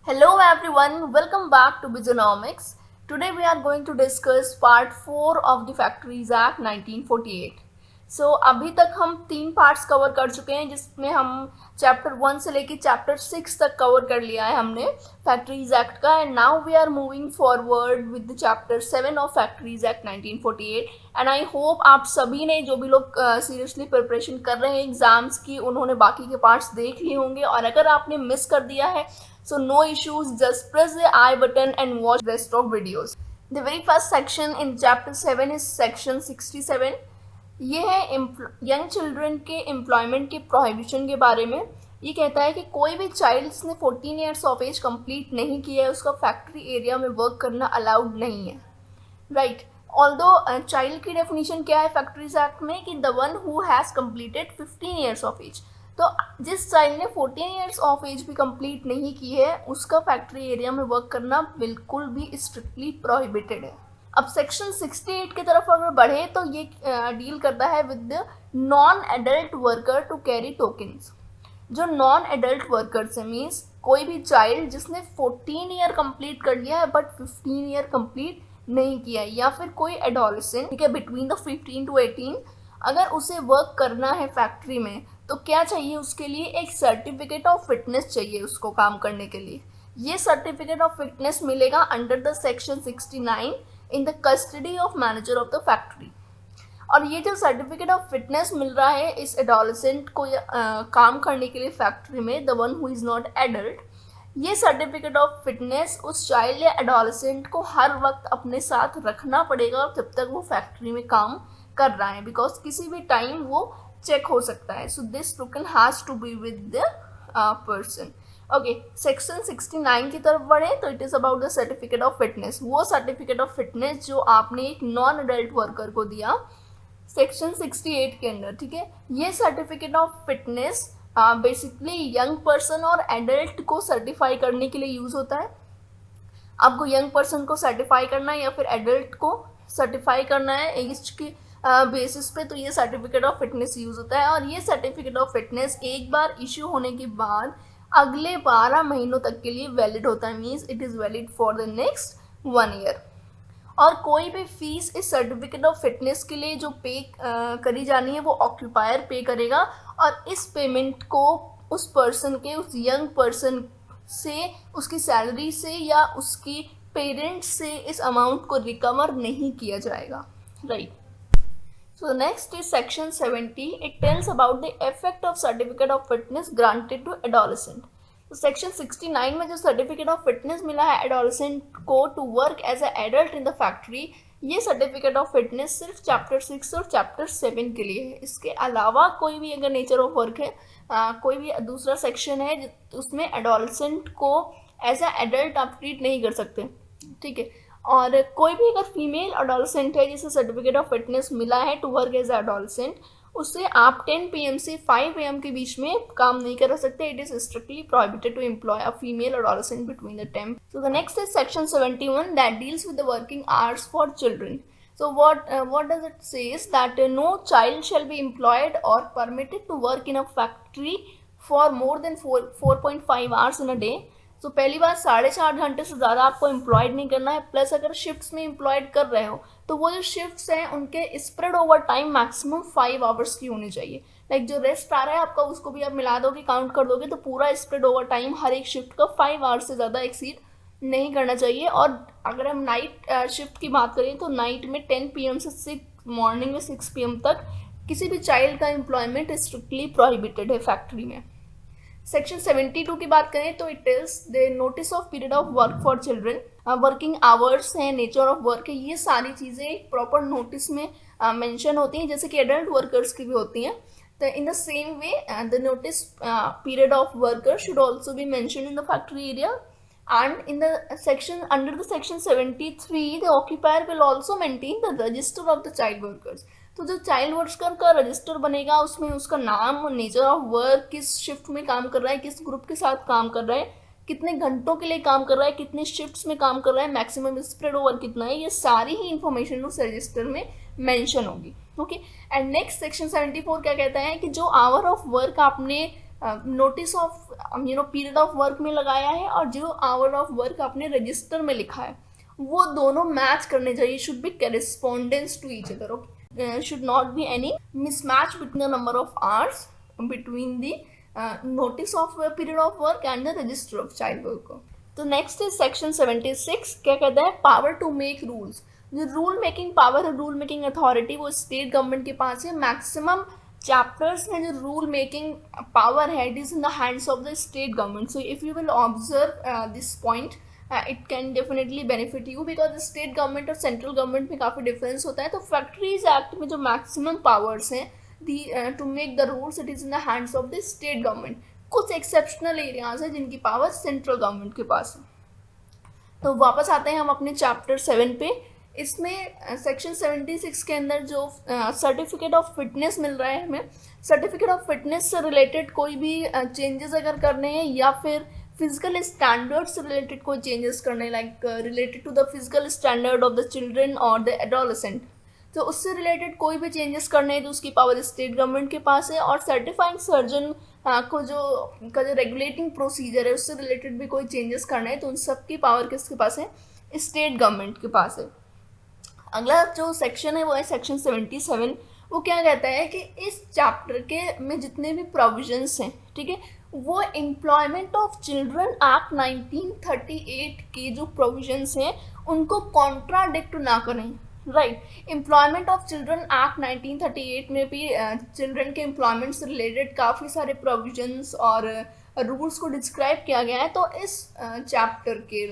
Hello everyone, welcome back to Bizonomics. Today we are going to discuss part 4 of the Factories Act 1948. So अभी तक हम 3 parts cover कर चुके हैं जिसमें हम चैप्टर 1 से लेके चैप्टर 6 तक कवर कर लिया है हमने फैक्ट्रीज एक्ट का and now we are moving forward with the chapter 7 of Factories Act 1948 and I hope आप सभी ने जो भी लोग सीरियसली प्रिपरेशन कर रहे हैं एग्जाम्स की उन्होंने बाकी के पार्ट्स देख लिए होंगे और अगर आपने मिस कर दिया है so no issues, just press the I button and watch rest of videos. The very first section in chapter 7 is section 67. ये है यंग चिल्ड्रन के एम्प्लॉयमेंट के प्रोहिबिशन के बारे में. ये कहता है कि कोई भी चाइल्ड जिसने 14 ईयर्स ऑफ एज कंप्लीट नहीं किया है उसका फैक्ट्री एरिया में वर्क करना अलाउड नहीं है. राइट. ऑल्दो चाइल्ड की डेफिनेशन क्या है फैक्ट्रीज एक्ट में कि the one who has completed 15 years of age. तो जिस चाइल्ड ने 14 ईयर्स ऑफ एज भी कंप्लीट नहीं की है उसका फैक्ट्री एरिया में वर्क करना बिल्कुल भी स्ट्रिक्टली प्रोहिबिटेड है. अब सेक्शन 68 की तरफ अगर बढ़े तो ये डील करता है with the non adult worker to carry tokens. जो नॉन एडल्ट वर्कर्स है मीन्स कोई भी चाइल्ड जिसने 14 ईयर कंप्लीट कर लिया है बट 15 ईयर कंप्लीट नहीं किया है या फिर कोई एडोलेसेंट ठीक है बिटवीन द 15 to 18 अगर उसे वर्क करना है फैक्ट्री में तो क्या चाहिए उसके लिए एक सर्टिफिकेट ऑफ फिटनेस चाहिए उसको काम करने के लिए. ये सर्टिफिकेट ऑफ फिटनेस मिलेगा under the section 69 in the custody of manager of the factory. और ये जो सर्टिफिकेट ऑफ फिटनेस मिल रहा है इस एडोलेसेंट को काम करने के लिए फैक्ट्री में the one who is not adult, ये सर्टिफिकेट ऑफ फिटनेस उस चाइल्ड या एडोलेसेंट को हर वक्त अपने साथ रखना पड़ेगा जब तक वो फैक्ट्री में काम कर रहा है बिकॉज किसी भी टाइम वो चेक हो सकता है. So this token has to be with the person. Okay, section 69 की तरफ बढ़े तो it is about the certificate of fitness. वो सर्टिफिकेट ऑफ फिटनेस जो आपने एक नॉन एडल्ट वर्कर को दिया सेक्शन 68 के अंदर. ठीक है, ये certificate of fitness basically young person और एडल्ट को सर्टिफाई करने के लिए यूज़ होता है. आपको यंग पर्सन को सर्टिफाई करना है या फिर एडल्ट को सर्टिफाई करना है एज की बेसिस पे तो ये सर्टिफिकेट ऑफ फिटनेस यूज़ होता है. और ये सर्टिफिकेट ऑफ फिटनेस एक बार इश्यू होने के बाद अगले 12 महीनों तक के लिए वैलिड होता है. Means it is valid for the next 1 year. और कोई भी फीस इस सर्टिफिकेट ऑफ फिटनेस के लिए जो पे करी जानी है वो ऑक्यूपायर पे करेगा और इस पेमेंट को उस पर्सन के उस यंग पर्सन से उसकी सैलरी से या उसकी पेरेंट्स से इस अमाउंट को रिकवर नहीं किया जाएगा. Right. So next is section 70. It tells about the effect of certificate of fitness granted to adolescent. तो section 69 में जो certificate of fitness मिला है adolescent को to work as an adult in the factory, ये certificate of fitness सिर्फ chapter 6 और chapter 7 के लिए है. इसके अलावा कोई भी अगर nature of work है कोई भी दूसरा section है उसमें adolescent को as an adult आप treat नहीं कर सकते. ठीक है. और कोई भी अगर फीमेल एडोलेसेंट है जिसे सर्टिफिकेट ऑफ फिटनेस मिला है टू वर्क एज एडोलेसेंट उससे आप 10 PM से 5 AM के बीच में काम नहीं कर सकते. It is strictly prohibited to employ a female adolescent between the time. So the next is section 71 that deals with the working hours for children. So what does it says that no child shall be employed or permitted to work in a factory for more than 4.5 hours in a day. तो पहली बात 4.5 घंटे से ज़्यादा आपको employed नहीं करना है. प्लस अगर शिफ्ट्स में एम्प्लॉयड कर रहे हो तो वो जो शिफ्ट्स हैं उनके spread over time maximum 5 hours की होनी चाहिए. लाइक जो रेस्ट आ रहा है आपका उसको भी आप मिला दोगे काउंट कर दोगे तो पूरा स्प्रेड ओवर टाइम हर एक शिफ्ट का 5 आवर्स से ज़्यादा एक्सीड नहीं करना चाहिए. और अगर हम नाइट शिफ्ट की बात करें तो नाइट में 10 PM से मॉर्निंग में 6 PM तक किसी भी चाइल्ड का एम्प्लॉयमेंट स्ट्रिक्टली प्रोहिबिटेड है फैक्ट्री में. सेक्शन 72 की बात करें तो it is the notice of period of work for children. Working hours हैं, नेचर ऑफ वर्क है, ये सारी चीज़ें प्रॉपर नोटिस में मेंशन होती हैं जैसे कि एडल्ट वर्कर्स की भी होती हैं. तो in the same way the notice period of worker should also be mention in the factory area. And in the section under the section 73 the occupier will also maintain the register of the child workers. तो जो child worker का register बनेगा उसमें उसका नाम और nature of work, किस shift में काम कर रहा है, किस ग्रुप के साथ काम कर रहा है, कितने घंटों के लिए काम कर रहा है, कितने शिफ्ट्स में काम कर रहा है, मैक्सिमम स्प्रेड ओवर कितना है, ये सारी ही इंफॉर्मेशन उस रजिस्टर में मेंशन होगी. ओके. एंड नेक्स्ट सेक्शन 74 क्या कहता है कि जो आवर ऑफ वर्क आपने notice of period of work में लगाया है और जो आवर ऑफ वर्क आपने रजिस्टर में लिखा है वो दोनों मैच करने चाहिए, should be correspondence to each other, okay, should not be any mismatch between the number of hours between the notice of period of work and the register of child work. तो next is section 76, क्या कहता है, power to make rules. जो rule making power है, rule making authority वो state government के पास है। Maximum chapters में जो रूल मेकिंग पावर है it is in the hands of the state government. So if you will observe this point it can definitely benefit you, because state government और central government में काफ़ी difference होता है। तो factories Act में जो maximum powers हैं to make the rules it is in the hands of the state government. कुछ एक्सेप्शनल एरियाज है जिनकी पावर सेंट्रल गवर्नमेंट के पास है। तो वापस आते हैं हम अपने चैप्टर 7 पे। इसमें सेक्शन 76 के अंदर जो सर्टिफिकेट ऑफ फिटनेस मिल रहा है हमें, सर्टिफिकेट ऑफ फिटनेस से रिलेटेड कोई भी चेंजेस अगर करने हैं या फिर फिजिकल स्टैंडर्ड से रिलेटेड कोई चेंजेस करने, like related to the physical standard of the children और द एडोलेसेंट, तो उससे रिलेटेड कोई भी चेंजेस करने हैं तो उसकी पावर स्टेट गवर्नमेंट के पास है। और सर्टिफाइंग सर्जन को जो रेगुलेटिंग प्रोसीजर है उससे रिलेटेड भी कोई चेंजेस करना है तो उन सब की पावर किसके पास है, स्टेट गवर्नमेंट के पास है। अगला जो सेक्शन है वो है सेक्शन 77। वो क्या कहता है कि इस चैप्टर के में जितने भी प्रोविजंस हैं, ठीक है, वो एम्प्लॉयमेंट ऑफ चिल्ड्रन एक्ट 1938 के जो प्रोविजंस हैं उनको कॉन्ट्राडिक्ट ना करें, right. Employment of children act 1938 में भी चिल्ड्रन के एम्प्लॉयमेंट से रिलेटेड काफ़ी सारे प्रोविजंस और रूल्स को डिस्क्राइब किया गया है। तो इस चैप्टर के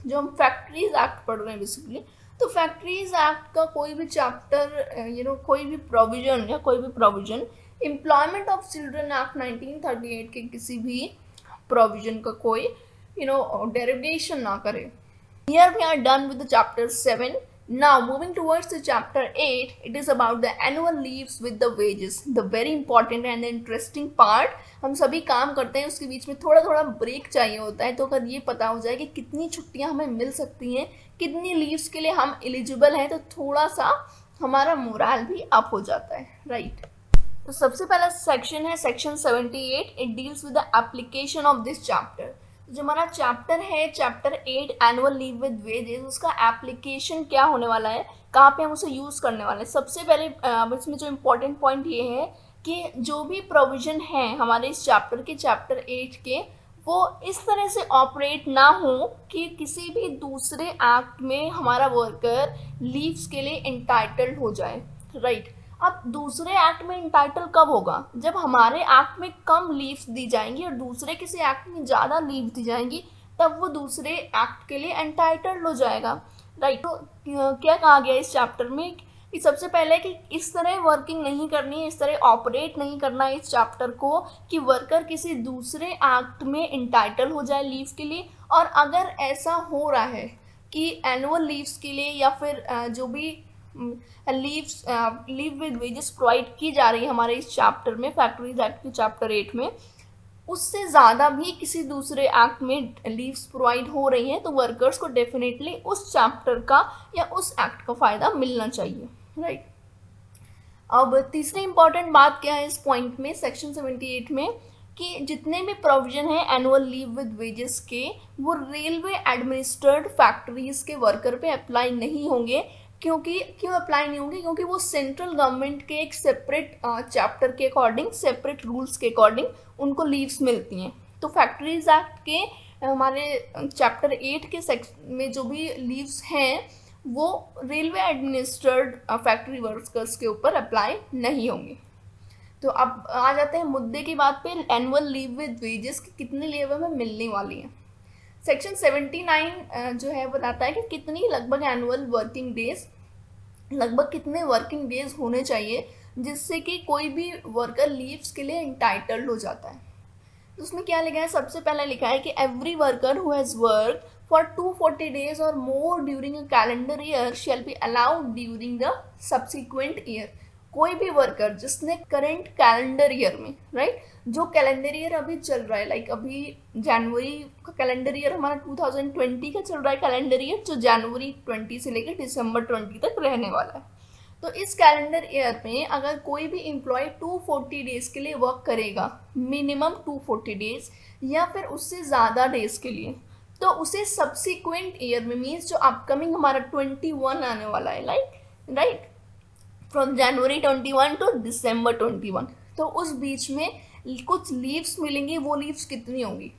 जो हम फैक्ट्रीज एक्ट पढ़ रहे हैं बेसिकली, तो फैक्ट्रीज एक्ट का कोई भी चैप्टर कोई भी provision employment of children act 1938 के किसी भी प्रोविजन का कोई डेरिवेशन ना करे। Here we are done with the chapter 7. Now moving towards the chapter 8, it is about the annual leaves with the wages, the very important and the interesting part. हम सभी काम करते हैं उसके बीच में थोड़ा थोड़ा ब्रेक चाहिए होता है, तो अगर ये पता हो जाए कि कितनी छुट्टियां हमें मिल सकती हैं, कितनी लीव्स के लिए हम एलिजिबल हैं, तो थोड़ा सा हमारा मोरल भी अप हो जाता है, राइट। तो सबसे पहला सेक्शन है section 78। It deals with the application of this chapter. जो हमारा चैप्टर है chapter 8 annual leave with wages, उसका एप्लीकेशन क्या होने वाला है, कहाँ पे हम उसे यूज़ करने वाले हैं। सबसे पहले इसमें जो इम्पोर्टेंट पॉइंट ये है कि जो भी प्रोविज़न है हमारे इस चैप्टर के चैप्टर 8 के, वो इस तरह से ऑपरेट ना हो कि किसी भी दूसरे एक्ट में हमारा वर्कर लीव्स के लिए इंटाइटल्ड हो जाए, राइट। अब दूसरे एक्ट में इंटाइटल कब होगा, जब हमारे एक्ट में कम लीव्स दी जाएंगी और दूसरे किसी एक्ट में ज़्यादा लीव दी जाएंगी, तब वो दूसरे एक्ट के लिए एंटाइटल्ड हो जाएगा, राइट। तो क्या कहा गया इस चैप्टर में कि सबसे पहले कि इस तरह वर्किंग नहीं करनी है, इस तरह ऑपरेट नहीं करना है इस चैप्टर को कि वर्कर किसी दूसरे एक्ट में इंटाइटल हो जाए लीव के लिए। और अगर ऐसा हो रहा है कि एनुअल लीव्स के लिए या फिर जो भी लीव विद वेजेस प्रोवाइड की जा रही है हमारे इस चैप्टर में, फैक्ट्रीज एक्ट के चैप्टर 8 में, उससे ज़्यादा भी किसी दूसरे एक्ट में लीव्स प्रोवाइड हो रही हैं, तो वर्कर्स को डेफिनेटली उस चैप्टर का या उस एक्ट का फ़ायदा मिलना चाहिए, राइट। अब तीसरी इंपॉर्टेंट बात क्या है इस पॉइंट में सेक्शन 78 में, कि जितने भी प्रोविजन है एनुअल लीव विद वेजेस के, वो रेलवे एडमिनिस्ट्रेड फैक्ट्रीज के वर्कर पे अप्लाई नहीं होंगे। क्यों अप्लाई नहीं होंगे, क्योंकि वो सेंट्रल गवर्नमेंट के एक सेपरेट चैप्टर के अकॉर्डिंग, सेपरेट रूल्स के अकॉर्डिंग उनको लीव्स मिलती हैं। तो फैक्ट्रीज एक्ट के हमारे चैप्टर 8 के सेक्शन में जो भी लीव्स हैं वो रेलवे एडमिनिस्ट्रेड फैक्ट्री वर्कर्स के ऊपर अप्लाई नहीं होंगे। तो अब आ जाते हैं मुद्दे की बात पे, एनुअल लीव विद वेजेस की कितनी लीव हमें मिलने वाली है। सेक्शन 79 जो है बताता है कि कितनी लगभग एनुअल वर्किंग डेज, लगभग कितने वर्किंग डेज होने चाहिए जिससे कि कोई भी वर्कर लीव्स के लिए इंटाइटल्ड हो जाता है। तो उसमें क्या लिखा है, सबसे पहले लिखा है कि every worker who has work for 240 days और मोर during a calendar year shall be allowed during the subsequent year. कोई भी वर्कर जिसने करेंट कैलेंडर ईयर में, राइट, जो कैलेंडर ईयर अभी चल रहा है, लाइक अभी जनवरी का कैलेंडर ईयर हमारा 2020 का चल रहा है कैलेंडर ईयर, जो जनवरी 20 से लेकर दिसंबर 20 तक रहने वाला है। तो इस कैलेंडर ईयर में अगर कोई भी एम्प्लॉय 240 डेज के लिए वर्क करेगा, मिनिमम 240 डेज या फिर उससे ज़्यादा डेज के लिए, तो उसे सब्सिक्वेंट ईयर में, मीन्स जो अपकमिंग हमारा 21 आने वाला है, राइट, फ्रॉम जनवरी 21 टू दिसंबर 21, तो उस बीच में कुछ लीव्स मिलेंगी। वो लीव्स कितनी होंगी?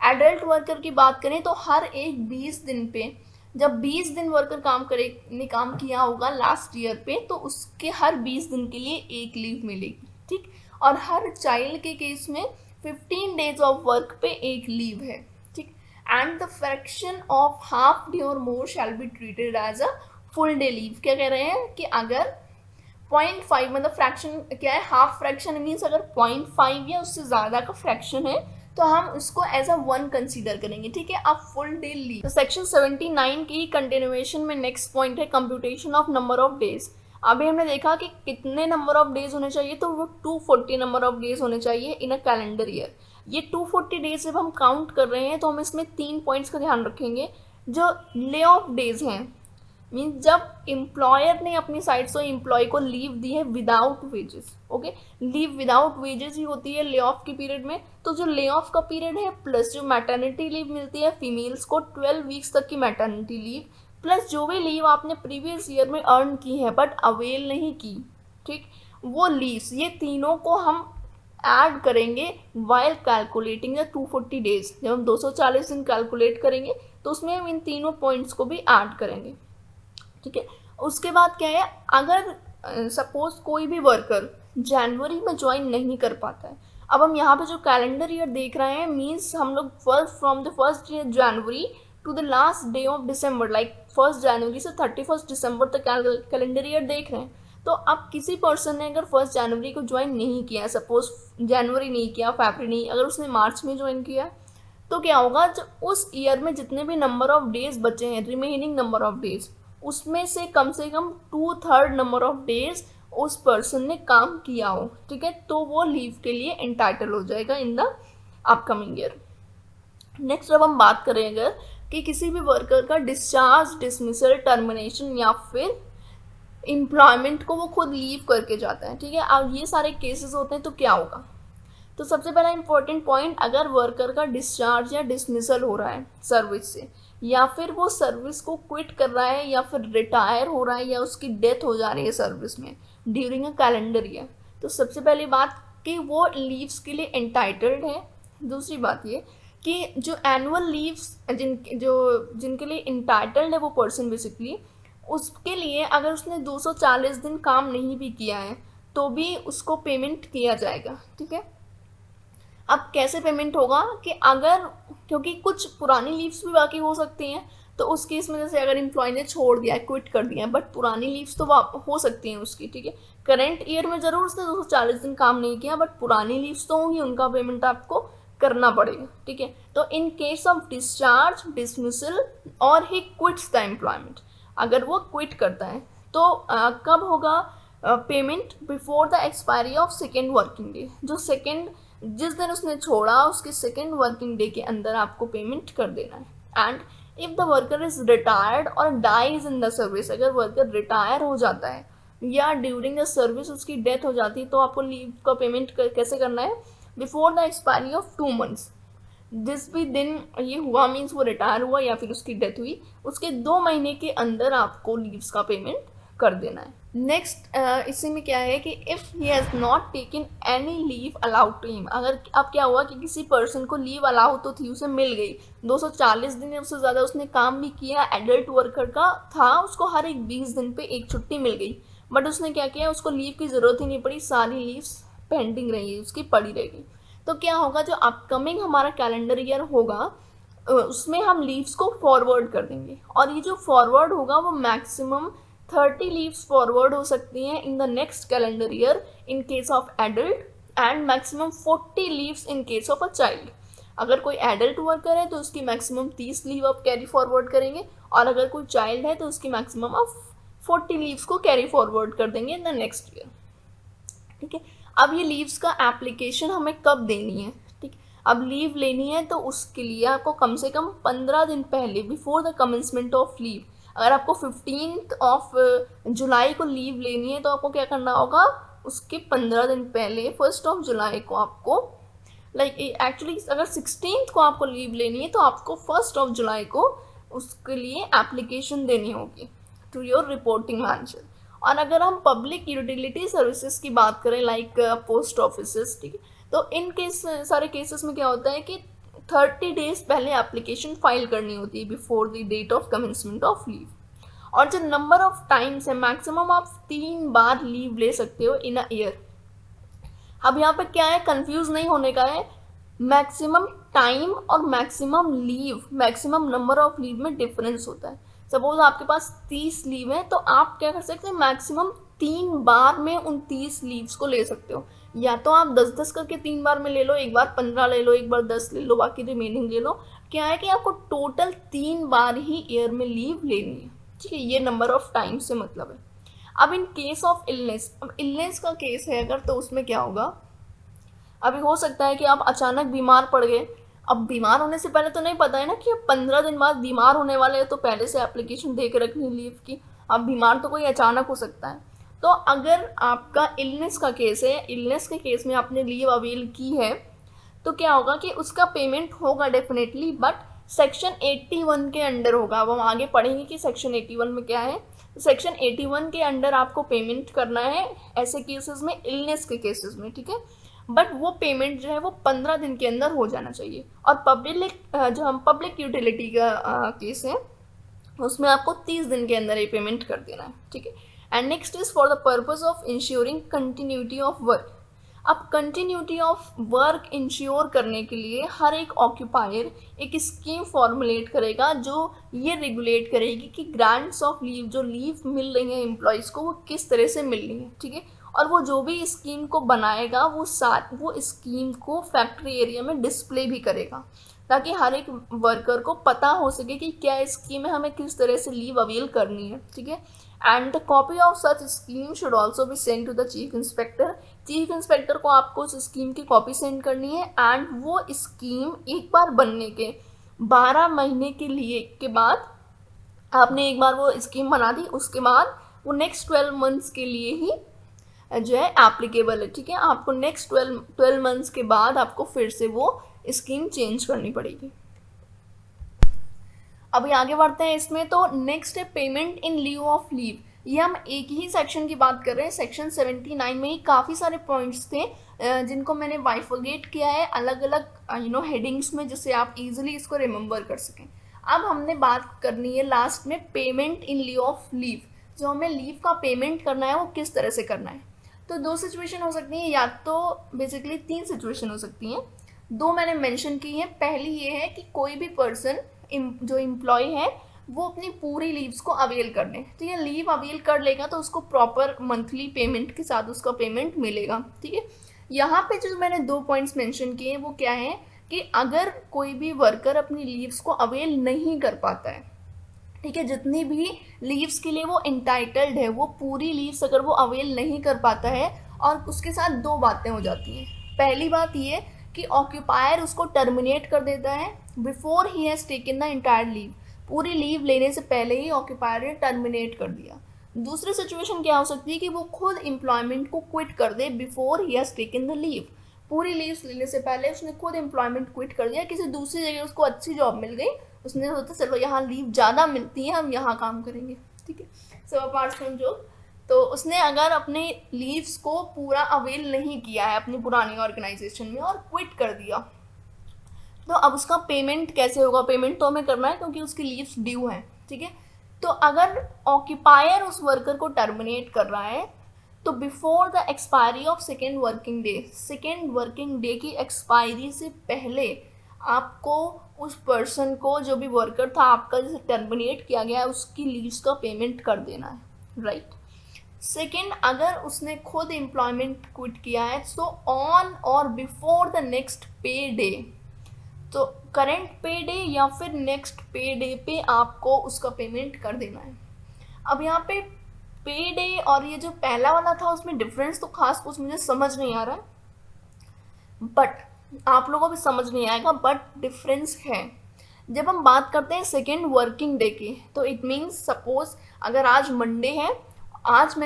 एडल्ट वर्कर की बात करें तो हर एक 20 दिन पे, जब 20 दिन वर्कर ने काम किया होगा लास्ट ईयर पे, तो उसके हर 20 दिन के लिए एक लीव मिलेगी, ठीक। और हर चाइल्ड के केस में 15 डेज ऑफ वर्क पे एक लीव है, ठीक। And the fraction of half day और more shall be treated as a full day leave. क्या कह रहे हैं कि अगर 0.5 मतलब फ्रैक्शन क्या है, हाफ फ्रैक्शन मीन्स अगर 0.5 या उससे ज़्यादा का फ्रैक्शन है तो हम उसको एज अ 1 कंसीडर करेंगे, ठीक है। अब फुल डे लीव, तो सेक्शन 79 की कंटिन्यूएशन में नेक्स्ट पॉइंट है computation of number of days. अभी हमने देखा कि कितने नंबर ऑफ डेज होने चाहिए, तो वो 240 नंबर ऑफ डेज होने चाहिए इन अ कैलेंडर ईयर। ये 240 डेज जब हम काउंट कर रहे हैं तो हम इसमें 3 पॉइंट्स का ध्यान रखेंगे। जो ले ऑफ डेज हैं, मीन्स जब एम्प्लॉयर ने अपनी साइड से एम्प्लॉय को लीव दी है without wages, okay, leave without wages ही होती है ले ऑफ के पीरियड में। तो जो ले ऑफ का पीरियड है प्लस जो मैटरनिटी लीव मिलती है फीमेल्स को 12 वीक्स तक की मैटरनिटी लीव, प्लस जो भी लीव आपने प्रीवियस ईयर में अर्न की है बट अवेल नहीं की, ठीक, वो लीव्स, ये तीनों को हम ऐड करेंगे वाइल कैलकुलेटिंग द 240 डेज। जब हम 240 दिन कैलकुलेट करेंगे तो उसमें हम इन तीनों पॉइंट्स को भी ऐड करेंगे, ठीक है। उसके बाद क्या है, अगर सपोज कोई भी वर्कर जनवरी में ज्वाइन नहीं कर पाता है, अब हम यहाँ पे जो कैलेंडर ईयर देख रहे हैं मीन्स हम लोग from the first January to the last day of December, like 1 जनवरी से 31 दिसंबर तक कैलेंडर ईयर देख रहे हैं। तो अब किसी पर्सन ने अगर 1 जनवरी को ज्वाइन नहीं किया, सपोज जनवरी नहीं किया, फरवरी नहीं, अगर उसने मार्च में ज्वाइन किया, तो क्या होगा, जो उस ईयर में जितने भी नंबर ऑफ डेज बचे हैं, रिमेनिंग नंबर ऑफ डेज, उसमें से कम 2/3 नंबर ऑफ डेज उस पर्सन ने काम किया हो, ठीक है, तो वो लीव के लिए एंटाइटल हो जाएगा in the upcoming year. Next अब हम बात करें अगर कि किसी भी वर्कर का डिस्चार्ज, डिसमिसल, टर्मिनेशन या फिर एम्प्लॉयमेंट को वो खुद लीव करके जाता है, ठीक है। अब ये सारे केसेस होते हैं तो क्या होगा, तो सबसे पहला इंपॉर्टेंट पॉइंट, अगर वर्कर का डिस्चार्ज या डिसमिसल हो रहा है सर्विस से, या फिर वो सर्विस को क्विट कर रहा है, या फिर रिटायर हो रहा है, या उसकी डेथ हो जा रही है सर्विस में ड्यूरिंग अ कैलेंडर ईयर, तो सबसे पहली बात कि वो लीव्स के लिए एंटाइटल्ड है। दूसरी बात ये कि जो एनुअल लीव्स जिनके लिए एंटाइटल्ड है वो पर्सन बेसिकली, उसके लिए अगर उसने 240 दिन काम नहीं भी किया है तो भी उसको पेमेंट किया जाएगा, ठीक है। अब कैसे पेमेंट होगा कि अगर, क्योंकि कुछ पुरानी लीव्स भी बाकी हो सकती हैं, तो उस केस में जैसे अगर एम्प्लॉय ने छोड़ दिया है, क्विट कर दिया है, बट पुरानी लीव्स तो हो सकती हैं उसकी, ठीक है। करंट ईयर में ज़रूर उसने 240 दिन काम नहीं किया, बट पुरानी लीव्स तो होंगी, उनका पेमेंट आपको करना पड़ेगा, ठीक है। तो in case of discharge, dismissal और ही क्विट्स द एम्प्लॉयमेंट, अगर वो क्विट करता है तो कब होगा payment, before the expiry of second working day, जो सेकेंड जिस दिन उसने छोड़ा उसके सेकेंड वर्किंग डे के अंदर आपको पेमेंट कर देना है। And if the worker is retired और डाइज इन द सर्विस, अगर वर्कर रिटायर हो जाता है या ड्यूरिंग द सर्विस उसकी डेथ हो जाती है, तो आपको लीव का पेमेंट कैसे करना है, before the expiry of 2 months, जिस भी दिन ये हुआ मीन्स वो रिटायर हुआ या फिर उसकी डेथ हुई, उसके 2 महीने के अंदर आपको लीव्स का पेमेंट कर देना है। नेक्स्ट इसी में क्या है कि if he has not taken any leave allowed to him, अगर अब क्या हुआ कि किसी पर्सन को लीव अलाउ तो थी, उसे मिल गई, 240 दिन या उससे ज़्यादा उसने काम भी किया, एडल्ट वर्कर का था, उसको हर एक 20 दिन पे एक छुट्टी मिल गई, बट उसने क्या किया, उसको लीव की ज़रूरत ही नहीं पड़ी, सारी लीव्स पेंडिंग रही, उसकी पड़ी रहेगी। तो क्या होगा, जो अपकमिंग हमारा कैलेंडर ईयर होगा उसमें हम लीव्स को फॉरवर्ड कर देंगे, और ये जो फॉरवर्ड होगा वो मैक्सिमम 30 लीव्स फॉरवर्ड हो सकती हैं in the next calendar year in case of adult, and maximum 40 leaves in case of a child. अगर कोई एडल्ट वर्कर है तो उसकी मैक्सिमम 30 लीव आप कैरी फॉरवर्ड करेंगे, और अगर कोई चाइल्ड है तो उसकी मैक्सिमम आप 40 लीव्स को कैरी फॉरवर्ड कर देंगे इन द नेक्स्ट ईयर, ठीक है। अब ये लीव्स का एप्लीकेशन हमें कब देनी है, ठीक, अब लीव लेनी है तो उसके लिए आपको कम से कम 15 दिन पहले, before the commencement of leave, अगर आपको 15 जुलाई को लीव लेनी है तो आपको क्या करना होगा, उसके 15 दिन पहले 1 जुलाई को आपको एक्चुअली अगर 16 को आपको लीव लेनी है तो आपको 1 जुलाई को उसके लिए एप्लीकेशन देनी होगी टू योर रिपोर्टिंग मैनेजर। और अगर हम पब्लिक यूटिलिटी सर्विसेज की बात करें लाइक पोस्ट ऑफिसेस, ठीक है, तो इन केस सारे केसेस में क्या होता है कि 30 डेज पहले एप्लीकेशन फाइल करनी होती है before the date of commencement of leave. और जो नंबर ऑफ टाइम्स है, मैक्सिमम आप 3 बार लीव ले सकते हो इन अ ईयर। अब यहाँ पे क्या है, कंफ्यूज नहीं होने का है, मैक्सिमम टाइम और maximum leave, maximum number of leave में डिफरेंस होता है। सपोज आपके पास 30 लीव है तो आप क्या कर सकते हैं, मैक्सिमम 3 बार में उन 30 लीव्स को ले सकते हो। या तो आप 10-10 करके 3 बार में ले लो, एक बार 15 ले लो, एक बार 10 ले लो, बाकी रिमेनिंग ले लो। क्या है कि आपको टोटल 3 बार ही ईयर में लीव लेनी है, ठीक है, ये नंबर ऑफ टाइम से मतलब है। अब इन केस ऑफ इलनेस, अब इलनेस का केस है अगर, तो उसमें क्या होगा, अभी हो सकता है कि आप अचानक बीमार पड़ गए। अब बीमार होने से पहले तो नहीं पता है ना कि अब 15 दिन बाद बीमार होने वाले हैं, तो पहले से एप्लीकेशन दे के रखनी लीव की। अब बीमार तो कोई अचानक हो सकता है। तो अगर आपका इलनेस का केस है, इलनेस के केस में आपने लीव अवेल की है, तो क्या होगा कि उसका पेमेंट होगा डेफिनेटली, बट सेक्शन 81 के अंडर होगा। अब हम आगे पढ़ेंगे कि सेक्शन 81 में क्या है। सेक्शन 81 के अंडर आपको पेमेंट करना है ऐसे केसेस में, इलनेस के केसेस में, ठीक है। बट वो पेमेंट जो है वो 15 दिन के अंदर हो जाना चाहिए। और जो हम पब्लिक यूटिलिटी का केस है उसमें आपको 30 दिन के अंदर ये पेमेंट कर देना है, ठीक है। And next is for the purpose of ensuring continuity of work. अब कंटिन्यूटी ऑफ वर्क इंश्योर करने के लिए हर एक ऑक्यूपायर एक स्कीम फॉर्मुलेट करेगा जो ये रेगुलेट करेगी कि ग्रांट्स ऑफ लीव, जो लीव मिल रही है एम्प्लॉयज़ को, वो किस तरह से मिल रही है, ठीक है। और वो जो भी स्कीम को बनाएगा वो स्कीम को फैक्ट्री एरिया में डिस्प्ले भी करेगा, ताकि हर एक वर्कर को पता हो सके कि क्या स्कीम है, हमें किस तरह से लीव अवेल करनी है, ठीक है। And the copy of such scheme should also be send to the chief inspector. Chief inspector को आपको उस स्कीम की कॉपी सेंड करनी है। एंड वो स्कीम एक बार बनने के 12 महीने के लिए के बाद, आपने एक बार वो स्कीम बना दी, उसके बाद वो नेक्स्ट 12 मंथ्स के लिए ही जो है एप्लीकेबल है, ठीक है। आपको नेक्स्ट 12 मंथ्स के बाद आपको फिर से वो स्कीम चेंज करनी पड़ेगी। अभी आगे बढ़ते हैं इसमें। तो नेक्स्ट है payment in leave of leave. ये हम एक ही सेक्शन की बात कर रहे हैं, सेक्शन 79 में ही काफ़ी सारे पॉइंट्स थे जिनको मैंने बाइफर्गेट किया है अलग अलग हेडिंग्स में, जिससे आप इजीली इसको रिमेंबर कर सकें। अब हमने बात करनी है लास्ट में payment in leave of leave. जो हमें लीव का पेमेंट करना है वो किस तरह से करना है। तो 2 सिचुएशन हो सकती हैं, या तो बेसिकली 3 सिचुएशन हो सकती हैं, 2 मैंने मेंशन की हैं। पहली ये है कि कोई भी पर्सन जो एम्प्लॉय है वो अपनी पूरी लीव्स को अवेल कर ले, तो ये लीव अवेल कर लेगा तो उसको प्रॉपर मंथली पेमेंट के साथ उसका पेमेंट मिलेगा, ठीक है। यहाँ पे जो मैंने 2 पॉइंट्स मेंशन किए हैं वो क्या है कि अगर कोई भी वर्कर अपनी लीव्स को अवेल नहीं कर पाता है, ठीक है, जितनी भी लीव्स के लिए वो इंटाइटल्ड है, वो पूरी लीव्स अगर वो अवेल नहीं कर पाता है, और उसके साथ 2 बातें हो जाती हैं। पहली बात ये कि ऑक्यूपायर उसको टर्मिनेट कर देता है before he has taken the entire leave. पूरी लीव लेने से पहले ही ऑक्यूपायर ने टर्मिनेट कर दिया। दूसरी सिचुएशन क्या हो सकती है कि वो खुद एम्प्लॉयमेंट को क्विट कर दे before he has taken the leave. पूरी लीव्स लेने से पहले उसने खुद एम्प्लॉयमेंट क्विट कर दिया, किसी दूसरी जगह उसको अच्छी जॉब मिल गई, उसने सोचा चलो यहाँ लीव ज़्यादा मिलती है, हम यहाँ काम करेंगे, ठीक है। सो अपार्ट फ्रॉम जॉब, तो उसने अगर अपने लीव्स को पूरा अवेल नहीं किया है अपनी पुरानी ऑर्गेनाइजेशन में और क्विट कर दिया, तो अब उसका पेमेंट कैसे होगा। पेमेंट तो हमें करना है क्योंकि उसकी लीव्स ड्यू हैं, ठीक है। तो अगर ऑक्यूपायर उस वर्कर को टर्मिनेट कर रहा है तो before the expiry of second working day की एक्सपायरी से पहले आपको उस पर्सन को, जो भी वर्कर था आपका जैसे टर्मिनेट किया गया है, उसकी लीव्स का पेमेंट कर देना है, राइट। सेकेंड, अगर उसने खुद एम्प्लॉयमेंट क्विट किया है तो ऑन और बिफोर द नेक्स्ट पे डे, तो करेंट पे डे या फिर नेक्स्ट पे डे पे आपको उसका पेमेंट कर देना है। अब यहाँ पे डे और ये जो पहला वाला था उसमें डिफरेंस तो खास कुछ मुझे समझ नहीं आ रहा है, बट आप लोगों को भी समझ नहीं आएगा, बट डिफरेंस है। जब हम बात करते हैं सेकेंड वर्किंग डे की, तो इट मीन्स सपोज अगर आज मंडे है, आज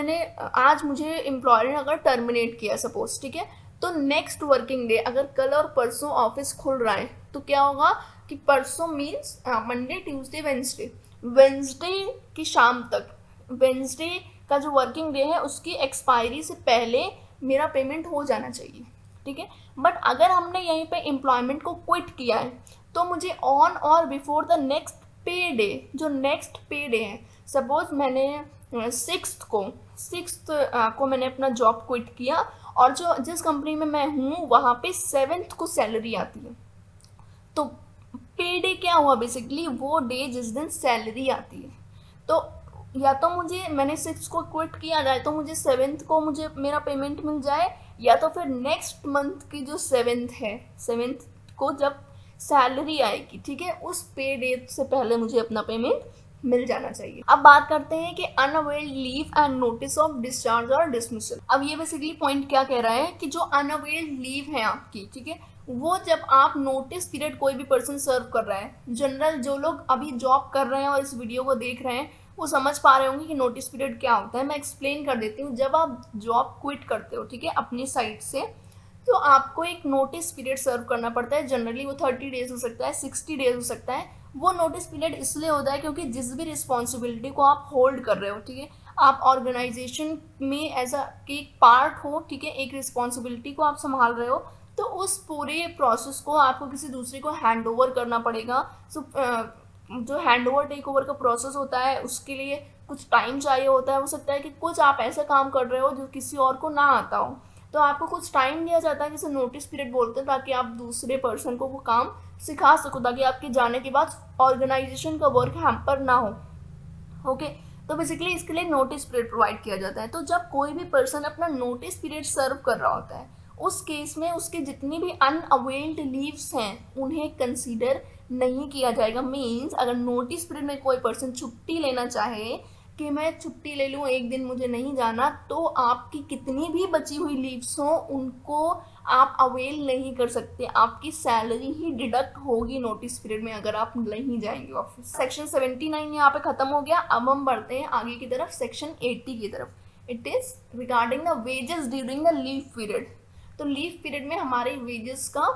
मुझे एम्प्लॉयर ने अगर टर्मिनेट किया सपोज, ठीक है, तो नेक्स्ट वर्किंग डे अगर कल और परसों ऑफिस खुल रहा है तो क्या होगा कि परसों means Monday Tuesday Wednesday, Wednesday की शाम तक, वेंसडे का जो वर्किंग डे है उसकी एक्सपायरी से पहले मेरा पेमेंट हो जाना चाहिए, ठीक है। बट अगर हमने यहीं पे एम्प्लॉयमेंट को क्विट किया है तो मुझे ऑन और बिफोर द नेक्स्ट पे डे, जो नेक्स्ट पे डे है, सपोज मैंने सिक्स को मैंने अपना जॉब क्विट किया और जो जिस कंपनी में मैं हूँ वहाँ पे 7th को सैलरी आती है, तो पे डे क्या हुआ बेसिकली, वो डे जिस दिन सैलरी आती है। तो या तो मुझे मैंने 6 को क्विट किया जाए तो मुझे 7th को मुझे मेरा पेमेंट मिल जाए, या तो फिर नेक्स्ट मंथ की जो 7th है, 7th को जब सैलरी आएगी, ठीक है, उस पे डेट से पहले मुझे अपना पेमेंट मिल जाना चाहिए। अब बात करते हैं कि unavailed leave and notice of discharge और डिसमिसल। अब ये बेसिकली पॉइंट क्या कह रहा है कि जो अनअवेल्ड लीव है आपकी, ठीक है, वो जब आप नोटिस पीरियड कोई भी पर्सन सर्व कर रहा है, जनरल जो लोग अभी जॉब कर रहे हैं और इस वीडियो को देख रहे हैं वो समझ पा रहे होंगे कि नोटिस पीरियड क्या होता है। मैं एक्सप्लेन कर देती हूँ। जब आप जॉब क्विट करते हो, ठीक है, अपनी साइड से, तो आपको एक नोटिस पीरियड सर्व करना पड़ता है। जनरली वो 30 डेज हो सकता है, 60 डेज हो सकता है। वो नोटिस पीरियड इसलिए होता है क्योंकि जिस भी रिस्पॉन्सिबिलिटी को आप होल्ड कर रहे हो, ठीक है, आप ऑर्गेनाइजेशन में एज अ एक पार्ट हो, ठीक है, एक रिस्पॉन्सिबिलिटी को आप संभाल रहे हो, तो उस पूरे प्रोसेस को आपको किसी दूसरे को हैंड ओवर करना पड़ेगा। जो हैंड ओवर टेक ओवर का प्रोसेस होता है उसके लिए कुछ टाइम चाहिए होता है। हो सकता है कि कुछ आप ऐसा काम कर रहे हो जो किसी और को ना आता हो, तो आपको कुछ टाइम दिया जाता है जिसे नोटिस पीरियड बोलते हैं, ताकि आप दूसरे पर्सन को वो काम सिखा सको, ताकि आपके जाने के बाद ऑर्गेनाइजेशन का वर्क हैम्पर ना हो। ओके, तो बेसिकली इसके लिए नोटिस पीरियड प्रोवाइड किया जाता है। तो जब कोई भी पर्सन अपना नोटिस पीरियड सर्व कर रहा होता है, उस केस में उसके जितनी भी अनअवेल्ड लीव्स हैं उन्हें कंसीडर नहीं किया जाएगा। मीन्स अगर नोटिस पीरियड में कोई पर्सन छुट्टी लेना चाहे कि मैं छुट्टी ले लूँ, एक दिन मुझे नहीं जाना, तो आपकी कितनी भी बची हुई लीव्स हों उनको आप अवेल नहीं कर सकते। आपकी सैलरी ही डिडक्ट होगी नोटिस पीरियड में अगर आप नहीं जाएंगे ऑफिस। सेक्शन 79 यहाँ पे खत्म हो गया। अब हम बढ़ते हैं आगे की तरफ, सेक्शन 80 की तरफ। It is regarding the wages during the leave period. तो लीव पीरियड में हमारे वेजेस का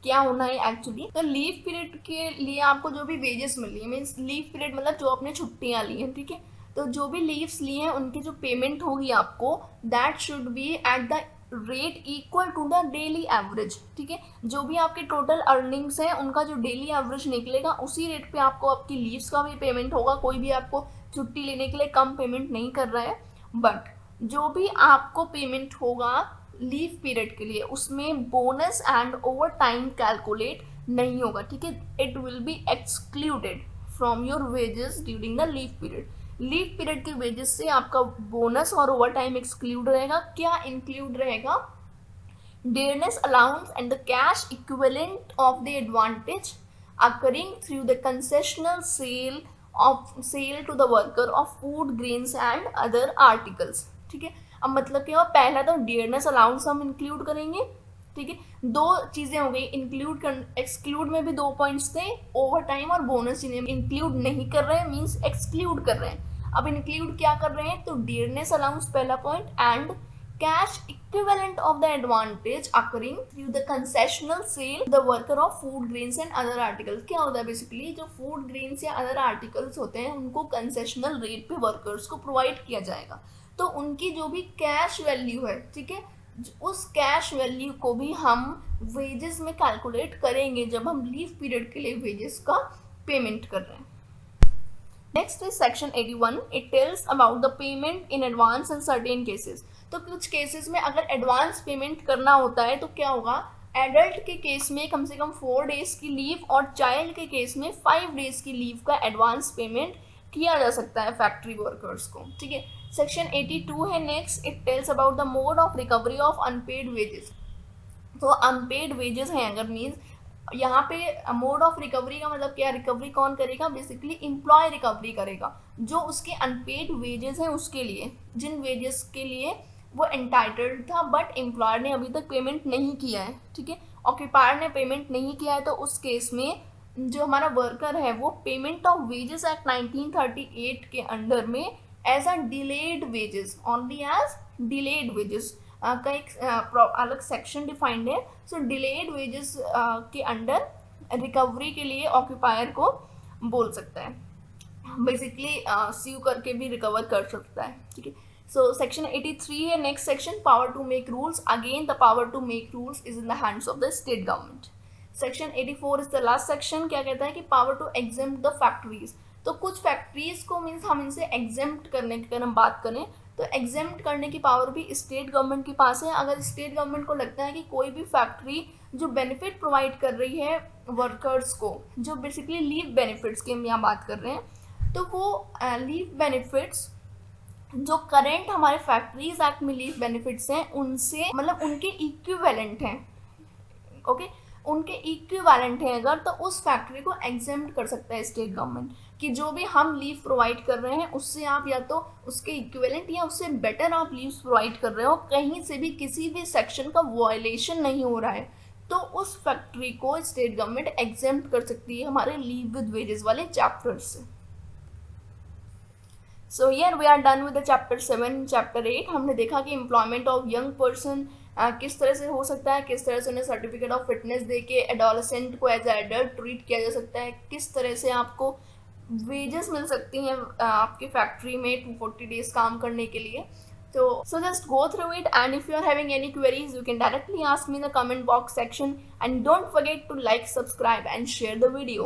क्या होना है एक्चुअली। तो लीव पीरियड के लिए आपको जो भी वेजेस मिली है, मीन्स लीव पीरियड मतलब जो आपने छुट्टियाँ ली हैं, ठीक है, तो जो भी लीव्स लिए हैं उनकी जो पेमेंट होगी आपको, that should be at the rate equal to the daily average, ठीक है। जो भी आपके टोटल अर्निंग्स हैं उनका जो डेली एवरेज निकलेगा उसी रेट पे आपको आपकी लीव्स का भी पेमेंट होगा। कोई भी आपको छुट्टी लेने के लिए कम पेमेंट नहीं कर रहा है, बट जो भी आपको पेमेंट होगा लीव पीरियड के लिए उसमें bonus and over time calculate नहीं होगा, ठीक है। It will be excluded from your wages during the leave period. Leave period के वेजेस से आपका बोनस और ओवर टाइम एक्सक्लूड रहेगा। क्या इंक्लूड रहेगा? dearness allowance and the cash equivalent of the advantage occurring through the concessional sale to the worker of food, grains and other articles, ठीक है। अब मतलब क्या, पहला तो डियरनेस अलाउंस हम इंक्लूड करेंगे, ठीक है। दो चीजें हो गई, इंक्लूड एक्सक्लूड में भी 2 पॉइंट्स थे, ओवर टाइम और बोनस जिन्हें इंक्लूड नहीं कर रहे हैं मींस एक्सक्लूड कर रहे हैं। अब इंक्लूड क्या कर रहे हैं, तो डियरनेस अलाउंस पहला point and cash equivalent of the advantage accruing through the concessional sale the worker of food, grains and other articles. क्या होता है बेसिकली, जो फूड, ग्रेन्स या अदर आर्टिकल्स होते हैं उनको कंसेशनल रेट पे वर्कर्स को प्रोवाइड किया जाएगा, तो उनकी जो भी कैश वैल्यू है, ठीक है, उस कैश वैल्यू को भी हम वेजेस में कैलकुलेट करेंगे जब हम लीव पीरियड के लिए वेजेस का पेमेंट कर रहे हैं। Next is section 81। It tells about the payment in advance in certain cases. तो कुछ केसेस में अगर एडवांस पेमेंट करना होता है तो क्या होगा, एडल्ट के केस में कम से कम 4 डेज की लीव और चाइल्ड के केस में 5 डेज की लीव का एडवांस पेमेंट किया जा सकता है फैक्ट्री वर्कर्स को, ठीक है। सेक्शन 82 है next. It tells about the mode of recovery of unpaired wages. तो अनपेड वेजेस हैं अगर, मीन्स यहाँ पे मोड ऑफ रिकवरी का मतलब क्या, रिकवरी कौन करेगा, बेसिकली एम्प्लॉय रिकवरी करेगा जो उसके अनपेड वेजेस हैं उसके लिए, जिन वेजेस के लिए वो एंटाइटल्ड था बट एम्प्लॉयर ने अभी तक पेमेंट नहीं किया है, ठीक है। ऑक्यूपायर ने पेमेंट नहीं किया है तो उस केस में जो हमारा वर्कर है वो पेमेंट ऑफ वेजेस एक्ट 1938 के अंडर में as a delayed wages, only as delayed wages का एक अलग सेक्शन डिफाइंड है. सो डिलेड वेजेस के अंडर रिकवरी के लिए ऑक्यूपायर को बोल सकता है, बेसिकली स्यू करके भी रिकवर कर सकता है. ठीक है. सो सेक्शन 83 है next section, power to make rules. Again the power to make rules is in the hands of the state government. Section 84 is the last section. क्या कहता है कि power to exempt the factories. तो कुछ factories को means हम इनसे exempt करने की अगर हम बात करें तो एग्जेम्प्ट करने की पावर भी स्टेट गवर्नमेंट के पास है. अगर स्टेट गवर्नमेंट को लगता है कि कोई भी फैक्ट्री जो बेनिफिट प्रोवाइड कर रही है वर्कर्स को, जो बेसिकली लीव बेनिफिट्स की हम यहाँ बात कर रहे हैं, तो वो लीव बेनिफिट्स जो करेंट हमारे फैक्ट्रीज एक्ट में लीव बेनिफिट्स हैं उनसे मतलब उनके इक्विवेलेंट हैं. ओके, उनके इक्विवेलेंट हैं अगर, तो उस फैक्ट्री को एग्जेम्प्ट कर सकता है स्टेट गवर्नमेंट कि जो भी हम लीव प्रोवाइड कर रहे हैं उससे आप या तो उसके इक्विवेलेंट या उससे बेटर आप लीव्स प्रोवाइड कर रहे हो, कहीं से भी किसी भी सेक्शन का वायलेशन नहीं हो रहा है, तो उस फैक्ट्री को स्टेट गवर्नमेंट एग्जेम्प्ट कर सकती है हमारे लीव विद वेजेस वाले चैप्टर से. So here we are done with the chapter 7. Chapter 8 हमने देखा कि एम्प्लॉयमेंट ऑफ यंग पर्सन किस तरह से हो सकता है, किस तरह से उन्हें सर्टिफिकेट ऑफ फिटनेस दे के एडोलेसेंट को एज एडल्ट ट्रीट किया जा सकता है, किस तरह से आपको वेजेस मिल सकती हैं आपकी फैक्ट्री में 240 डेज काम करने के लिए. So just go through it, and if you are having any queries you can directly ask me in the comment box section, and don't forget to like, subscribe and share the video.